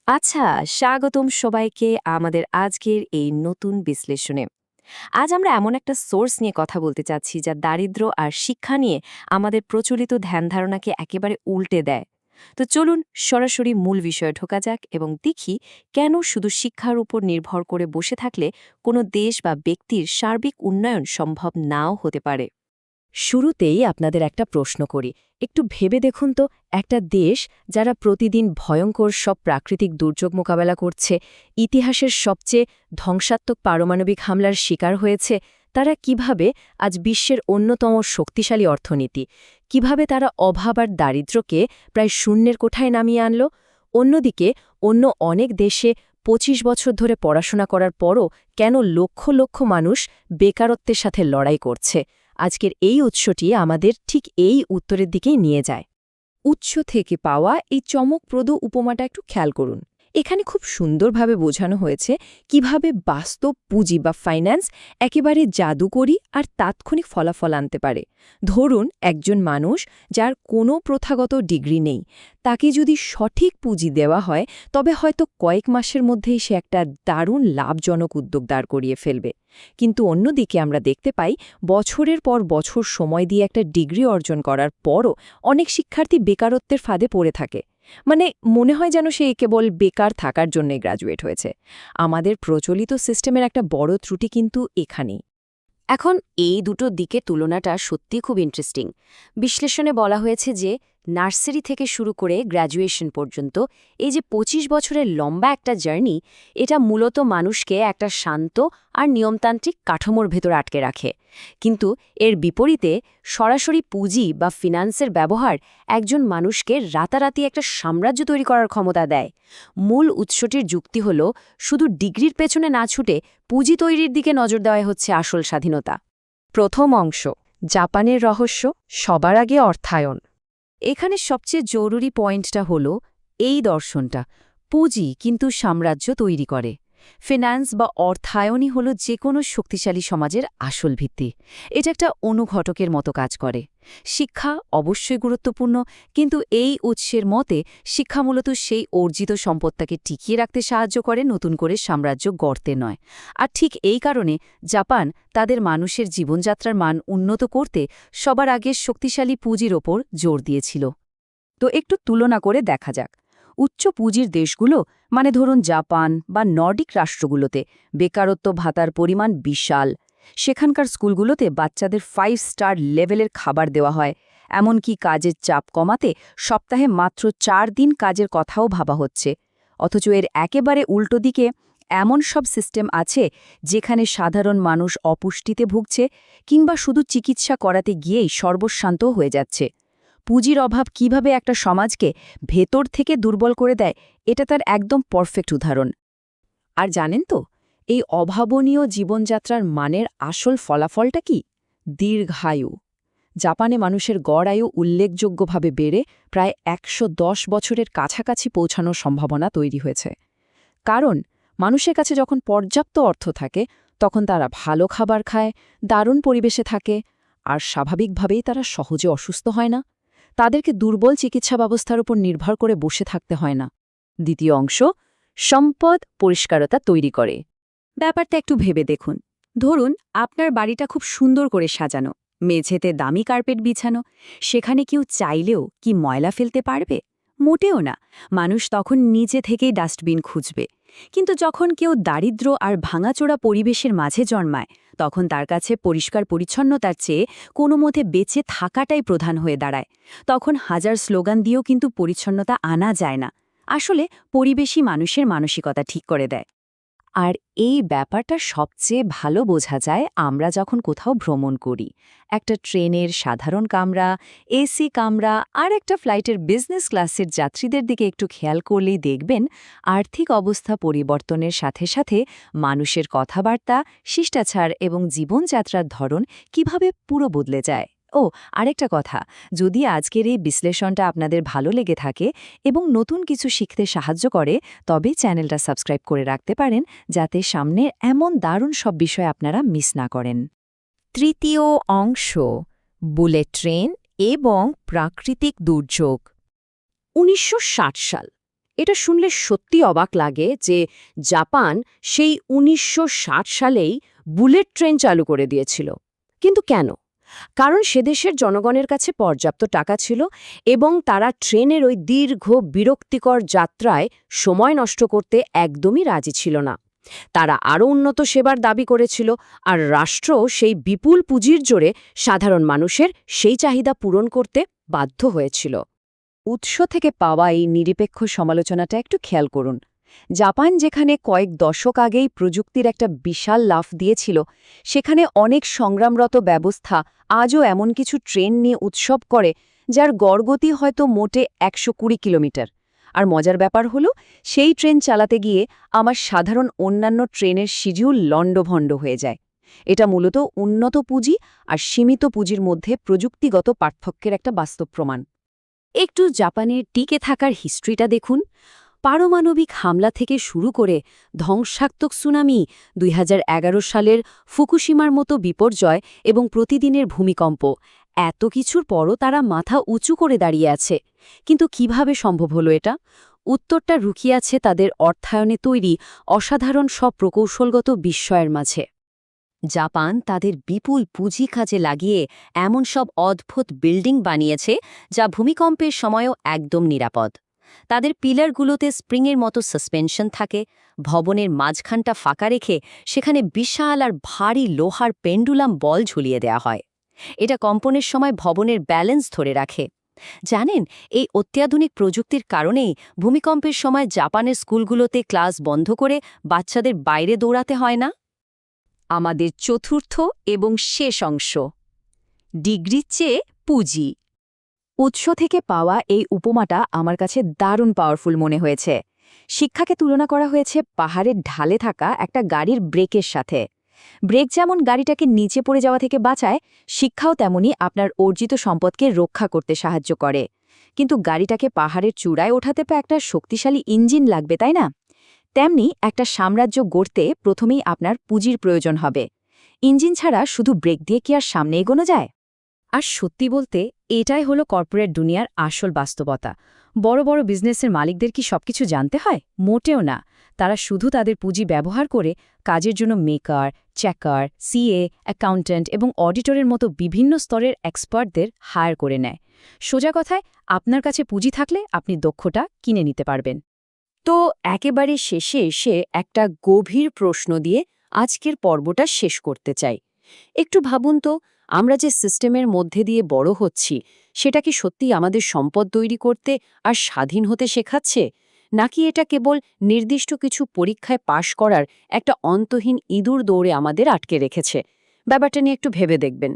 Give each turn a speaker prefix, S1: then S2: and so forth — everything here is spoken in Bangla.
S1: আচ্ছা, স্বাগতম সবাইকে আমাদের আজকের এই নতুন বিশ্লেষণে। আজ আমরা এমন একটা সোর্স নিয়ে কথা বলতে চাচ্ছি যা দারিদ্র্য আর শিক্ষা নিয়ে আমাদের প্রচলিত ধ্যান ধারণাকে একেবারে উল্টে দেয়। তো চলুন সরাসরি মূল বিষয়ে ঢোকা যাক এবং দেখি কেন শুধু শিক্ষার উপর নির্ভর করে বসে থাকলে কোনো দেশ বা ব্যক্তির সার্বিক উন্নয়ন সম্ভব নাও হতে পারে। শুরুতেই আপনাদের একটা প্রশ্ন করি। একটু ভেবে দেখুন তো, একটা দেশ যারা প্রতিদিন ভয়ঙ্কর সব প্রাকৃতিক দুর্যোগ মোকাবেলা করছে, ইতিহাসের সবচেয়ে ধ্বংসাত্মক পারমাণবিক হামলার শিকার হয়েছে, তারা কিভাবে আজ বিশ্বের অন্যতম শক্তিশালী অর্থনীতি, কিভাবে তারা অভাব আর দারিদ্র্যকে প্রায় শূন্যের কোঠায় নামিয়ে আনল? অন্যদিকে অন্য অনেক দেশে ২৫ বছর ধরে পড়াশোনা করার পরও কেন লক্ষ লক্ষ মানুষ বেকারত্বের সাথে লড়াই করছে? আজকের এই উৎসটি আমাদের ঠিক এই উত্তরের দিকেই নিয়ে যায়। উৎস থেকে পাওয়া এই চমকপ্রদ উপমাটা একটু খেয়াল করুন। এখানে খুব সুন্দরভাবে বোঝানো হয়েছে কিভাবে বাস্তব পুঁজি বা ফাইন্যান্স একেবারে জাদুকরী আর তাৎক্ষণিক ফলাফল আনতে পারে। ধরুন একজন মানুষ যার কোনো প্রথাগত ডিগ্রি নেই, তাকে যদি সঠিক পুঁজি দেওয়া হয় তবে হয়তো কয়েক মাসের মধ্যেই সে একটা দারুণ লাভজনক উদ্যোগ দাঁড় করিয়ে ফেলবে। কিন্তু অন্যদিকে আমরা দেখতে পাই বছরের পর বছর সময় দিয়ে একটা ডিগ্রি অর্জন করার পরও অনেক শিক্ষার্থী বেকারত্বের ফাঁদে পড়ে থাকে। মানে মনে হয় যেন সে কেবল বেকার থাকার জন্যই গ্র্যাজুয়েট হয়েছে। আমাদের প্রচলিত সিস্টেমের একটা বড় ত্রুটি কিন্তু এখানেই। এখন এই দুটো দিকের তুলনাটা সত্যি খুব ইন্টারেস্টিং। বিশ্লেষণে বলা হয়েছে যে নার্সারি থেকে শুরু করে গ্র্যাজুয়েশন পর্যন্ত এই যে ২৫ বছরের লম্বা একটা জার্নি, এটা মূলত মানুষকে একটা শান্ত আর নিয়মতান্ত্রিক কাঠামোর ভেতর আটকে রাখে। কিন্তু এর বিপরীতে সরাসরি পুঁজি বা ফিন্যান্সের ব্যবহার একজন মানুষকে রাতারাতি একটা সাম্রাজ্য তৈরি করার ক্ষমতা দেয়। মূল উৎসটির যুক্তি হল শুধু ডিগ্রির পেছনে না ছুটে পুঁজি তৈরির দিকে নজর দেওয়াই হচ্ছে আসল স্বাধীনতা। প্রথম অংশ, জাপানের রহস্য, সবার আগে অর্থায়ন। এখানে সবচেয়ে জরুরি পয়েন্টটা হল এই দর্শনটা পুঁজি কিন্তু সাম্রাজ্য তৈরি করে। ফিন্যান্স বা অর্থায়নই হল যে কোনো শক্তিশালী সমাজের আসল ভিত্তি। এটা একটা অনুঘটকের মতো কাজ করে। শিক্ষা অবশ্যই গুরুত্বপূর্ণ, কিন্তু এই উৎসের মতে শিক্ষা মূলত সেই অর্জিত সম্পদটাকে টিকিয়ে রাখতে সাহায্য করে, নতুন করে সাম্রাজ্য গড়তে নয়। আর ঠিক এই কারণে জাপান তাদের মানুষের জীবনযাত্রার মান উন্নত করতে সবার আগে শক্তিশালী পুঁজির ওপর জোর দিয়েছিল। তো একটু তুলনা করে দেখা যাক। উচ্চ পুঁজির দেশগুলো, মানে ধরুন জাপান বা নর্ডিক রাষ্ট্রগুলোতে বেকারত্ব ভাতার পরিমাণ বিশাল। সেখানকার স্কুলগুলোতে বাচ্চাদের 5 স্টার লেভেলের খাবার দেওয়া হয়। এমনকি কাজের চাপ কমাতে সপ্তাহে মাত্র 4 দিন কাজের কথাও ভাবা হচ্ছে। অথচ এর একেবারে উল্টো দিকে এমন সব সিস্টেম আছে যেখানে সাধারণ মানুষ অপুষ্টিতে ভুগছে কিংবা শুধু চিকিৎসা করাতে গিয়েই সর্বস্বান্ত হয়ে যাচ্ছে। পুঁজির অভাব কিভাবে একটা সমাজকে ভেতর থেকে দুর্বল করে দেয়, এটা তার একদম পারফেক্ট উদাহরণ। আর জানেন তো, এই অভাবনীয় জীবনযাত্রার মানের আসল ফলাফলটা কি? দীর্ঘায়ু। জাপানে মানুষের গড় আয়ু উল্লেখযোগ্যভাবে বেড়ে প্রায় ১১০ বছরের কাছাকাছি পৌঁছানোর সম্ভাবনা তৈরি হয়েছে। কারণ মানুষের কাছে যখন পর্যাপ্ত অর্থ থাকে তখন তারা ভালো খাবার খায়, দারুণ পরিবেশে থাকে, আর স্বাভাবিকভাবেই তারা সহজে অসুস্থ হয় না। তাদেরকে দুর্বল চিকিৎসা ব্যবস্থার উপর নির্ভর করে বসে থাকতে হয় না। দ্বিতীয় অংশ, সম্পদ পরিষ্কারতা তৈরি করে। ব্যাপারটা একটু ভেবে দেখুন। ধরুন আপনার বাড়িটা খুব সুন্দর করে সাজানো, মেঝেতে দামি কার্পেট বিছানো। সেখানে কেউ চাইলেও কি ময়লা ফেলতে পারবে? মোটেও না। মানুষ তখন নিজে থেকেই ডাস্টবিন খুঁজবে। কিন্তু যখন কেউ দারিদ্র্য আর ভাঙাচোরা পরিবেশের মাঝে জন্মায়, তখন তার কাছে পরিষ্কার পরিচ্ছন্নতার চেয়ে কোনো মতে বেঁচে থাকাটাই প্রধান হয়ে দাঁড়ায়। তখন হাজার স্লোগান দিয়েও কিন্তু পরিচ্ছন্নতা আনা যায় না। আসলে পরিবেশই মানুষের মানসিকতা ঠিক করে দেয়। আর এই ব্যাপারটা সবচেয়ে ভালো বোঝা যায় আমরা যখন কোথাও ভ্রমণ করি। একটা ট্রেনের সাধারণ কামরা, এসি কামরা আর একটা ফ্লাইটের বিজনেস ক্লাসের যাত্রীদের দিকে একটু খেয়াল করলেই দেখবেন আর্থিক অবস্থা পরিবর্তনের সাথে সাথে মানুষের কথাবার্তা, শিষ্টাচার এবং জীবনযাত্রার ধরন কিভাবে পুরো বদলে যায়। ও আরেকটা কথা, যদি আজকের এই বিশ্লেষণটা আপনাদের ভালো লেগে থাকে এবং নতুন কিছু শিখতে সাহায্য করে, তবে চ্যানেলটা সাবস্ক্রাইব করে রাখতে পারেন, যাতে সামনের এমন দারুণ সব বিষয় আপনারা মিস না করেন। তৃতীয় অংশ, বুলেট ট্রেন এবং প্রাকৃতিক দুর্যোগ। ১৯৬০ সাল,
S2: এটা শুনলে সত্যি অবাক লাগে যে জাপান সেই ১৯৬০ সালেই বুলেট ট্রেন চালু করে দিয়েছিল। কিন্তু কেন? কারণ সে দেশের জনগণের কাছে পর্যাপ্ত টাকা ছিল এবং তারা ট্রেনের ওই দীর্ঘ বিরক্তিকর যাত্রায় সময় নষ্ট করতে একদমই রাজি ছিল না। তারা আরও উন্নত সেবার দাবি করেছিল, আর রাষ্ট্র সেই বিপুল পুঁজির জোরে সাধারণ মানুষের সেই চাহিদা পূরণ করতে বাধ্য হয়েছিল। উৎস থেকে পাওয়া এই নিরপেক্ষ সমালোচনাটা একটু খেয়াল করুন। জাপান যেখানে কয়েক দশক আগেই প্রযুক্তির একটা বিশাল লাফ দিয়েছিল, সেখানে অনেক সংগ্রামরত ব্যবস্থা আজও এমন কিছু ট্রেন নিয়ে উৎসব করে যার গড়গতি হয়তো মোটে ১২০ কিলোমিটার। আর মজার ব্যাপার হলো, সেই ট্রেন চালাতে গিয়ে আমার সাধারণ অন্যান্য ট্রেনের শিডিউল লণ্ডভণ্ড হয়ে যায়। এটা মূলত উন্নত পুঁজি আর সীমিত পুঁজির মধ্যে প্রযুক্তিগত পার্থক্যের একটা বাস্তব প্রমাণ। একটু জাপানের টিকে থাকার হিস্ট্রিটা দেখুন। পারমাণবিক হামলা থেকে শুরু করে ধ্বংসাত্মক সুনামি, ২০১১ সালের ফুকুশিমার মতো বিপর্যয় এবং প্রতিদিনের ভূমিকম্প, এত কিছুর পরও তারা মাথা উঁচু করে দাঁড়িয়ে আছে। কিন্তু কিভাবে সম্ভব হলো এটা? উত্তরটা লুকিয়ে আছে তাদের অর্থায়নে তৈরি অসাধারণ সব প্রকৌশলগত বিস্ময়ের মাঝে।
S1: জাপান তাদের বিপুল পুঁজি কাজে লাগিয়ে এমন সব অদ্ভুত বিল্ডিং বানিয়েছে যা ভূমিকম্পের সময়ও একদম নিরাপদ। তাদের পিলারগুলোতে স্প্রিংয়ের মতো সাসপেনশন থাকে, ভবনের মাঝখানটা ফাঁকা রেখে সেখানে বিশাল আর ভারী লোহার পেন্ডুলাম বল ঝুলিয়ে দেয়া হয়। এটা কম্পনের সময় ভবনের ব্যালেন্স ধরে রাখে। জানেন, এই অত্যাধুনিক প্রযুক্তির কারণেই ভূমিকম্পের সময় জাপানের স্কুলগুলোতে ক্লাস বন্ধ করে বাচ্চাদের বাইরে দৌড়াতে হয় না।
S2: আমাদের চতুর্থ এবং শেষ অংশ, ডিগ্রির চেয়ে পুঁজি। উৎস থেকে পাওয়া এই উপমাটা আমার কাছে দারুণ পাওয়ারফুল মনে হয়েছে। শিক্ষাকে তুলনা করা হয়েছে পাহাড়ের ঢালে থাকা একটা গাড়ির ব্রেকের সাথে। ব্রেক যেমন গাড়িটাকে নিচে পড়ে যাওয়া থেকে বাঁচায়, শিক্ষাও তেমনি আপনার অর্জিত সম্পদকে রক্ষা করতে সাহায্য করে। কিন্তু গাড়িটাকে পাহাড়ের চূড়ায় ওঠাতে তো একটা শক্তিশালী ইঞ্জিন লাগবে, তাই না? তেমনি একটা সাম্রাজ্য গড়তে প্রথমেই আপনার পুঁজির প্রয়োজন হবে। ইঞ্জিন ছাড়া শুধু ব্রেক দিয়ে কি আর সামনে এগোনো যায়? আর সত্যি বলতে, এটাই হলো কর্পোরেট দুনিয়ার আসল বাস্তবতা। বড় বড় বিজনেসের মালিকদের কি সবকিছু জানতে হয়? মোটেও না। তারা শুধু তাদের পুঁজি ব্যবহার করে কাজের জন্য মেকার, চেকার, সিএ, অ্যাকাউন্ট্যান্ট এবং অডিটরের মতো বিভিন্ন স্তরের এক্সপার্টদের হায়ার করে নেয়। সোজা কথায়, আপনার কাছে পুঁজি থাকলে আপনি দক্ষতা কিনে নিতে পারবেন। তো একেবারে শেষে এসে একটা গভীর প্রশ্ন দিয়ে আজকের পর্বটা শেষ করতে চাই। একটু ভাবুন তো, আমরা যে সিস্টেমের মধ্যে দিয়ে বড় হচ্ছি, সেটা কি সত্যি আমাদের সম্পদ তৈরি করতে আর স্বাধীন হতে শেখাচ্ছে, নাকি এটা কেবল নির্দিষ্ট কিছু পরীক্ষায় পাশ করার একটা অন্তহীন ইঁদুর দৌড়ে আমাদের আটকে রেখেছে? ব্যাপারটা নিয়ে একটু ভেবে দেখবেন।